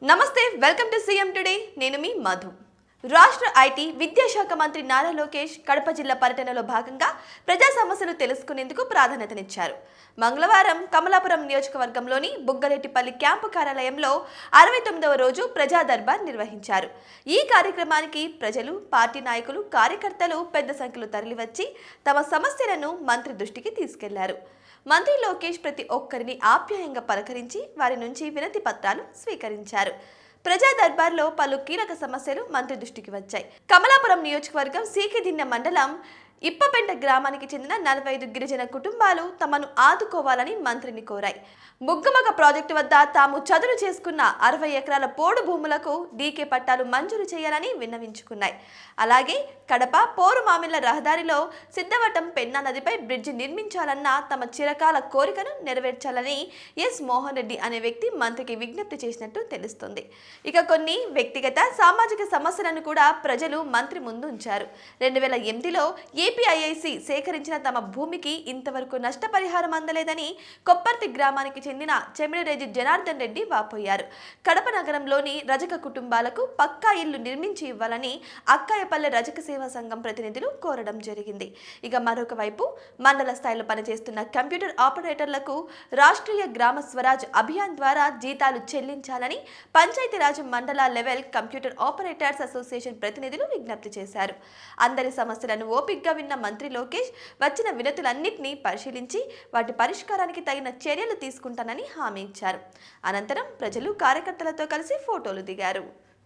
నమస్తే, welcome to CM today. నేను మీ మధు. రాష్ట్ర ఐటీ విద్యాశాఖ మంత్రి నారా లోకేష్ కడప జిల్లా పర్యటనలో భాగంగా ప్రజా సమస్యలు తెలుసుకునేందుకు ప్రాధాన్యతనిచ్చారు. మంగళవారం కమలాపురం నియోజకవర్గంలోని బుగ్గరెడ్డిపల్లి క్యాంపు కార్యాలయంలో 69వ రోజు ప్రజా దర్బార్ నిర్వహించారు. ఈ కార్యక్రమానికి ప్రజలు, పార్టీ నాయకులు, కార్యకర్తలు పెద్ద సంఖ్యలో తరలివచ్చి తమ సమస్యలను మంత్రి దృష్టికి తీసుకెళ్లారు. మంత్రి లోకేష్ ప్రతి ఒక్కరిని ఆప్యాయంగా పలకరించి వారి నుంచి వినతి పత్రాలు స్వీకరించారు. ప్రజా దర్బార్లో పలు కీలక సమస్యలు మంత్రి దృష్టికి వచ్చాయి. కమలాపురం నియోజకవర్గం సీకిదిన్నె మండలం ఇప్పపెంట గ్రామానికి చెందిన 45 గిరిజన కుటుంబాలు తమను ఆదుకోవాలని మంత్రిని కోరాయి. బుగ్గమగ ప్రాజెక్టు వద్ద తాము చదును చేసుకున్న 60 ఎకరాల పోడు భూములకు డీకే పట్టాలు మంజూరు చేయాలని విన్నవించుకున్నాయి. అలాగే కడప పోరుమామిళ్ల రహదారిలో సిద్ధవటం పెన్నా నదిపై బ్రిడ్జి నిర్మించాలన్న తమ చిరకాల కోరికను నెరవేర్చాలని ఎస్ మోహన్ రెడ్డి అనే వ్యక్తి మంత్రికి విజ్ఞప్తి చేసినట్టు తెలుస్తుంది. ఇక కొన్ని వ్యక్తిగత సామాజిక సమస్యలను కూడా ప్రజలు మంత్రి ముందు ఉంచారు. 2008లో ఏపీఐఐసి సేకరించిన తమ భూమికి ఇంతవరకు నష్టపరిహారం అందలేదని కొప్పర్తి గ్రామానికి చెందిన చెమిడిరెడ్డి జనార్దన్ రెడ్డి వాపోయారు. కడప నగరంలోని రజక కుటుంబాలకు పక్కా ఇల్లు నిర్మించి ఇవ్వాలని అక్కాయపల్లె రజక సేవా సంఘం ప్రతినిధులు కోరడం జరిగింది. ఇక మరొక వైపు మండల స్థాయిలో పనిచేస్తున్న కంప్యూటర్ ఆపరేటర్లకు రాష్ట్రీయ గ్రామ స్వరాజ్ అభియాన్ ద్వారా జీతాలు చెల్లించాలని పంచాయతీరాజ్ మండల లెవెల్ కంప్యూటర్ ఆపరేటర్స్ అసోసియేషన్ ప్రతినిధులు విజ్ఞప్తి చేశారు. అందరి సమస్యలను ఓపికగా విన్న మంత్రి లోకేష్ వచ్చిన వినతులన్నింటినీ పరిశీలించి వాటి పరిష్కారానికి తగిన చర్యలు తీసుకుంటానని హామీ ఇచ్చారు. అనంతరం ప్రజలు కార్యకర్తలతో కలిసి ఫోటోలు దిగారు.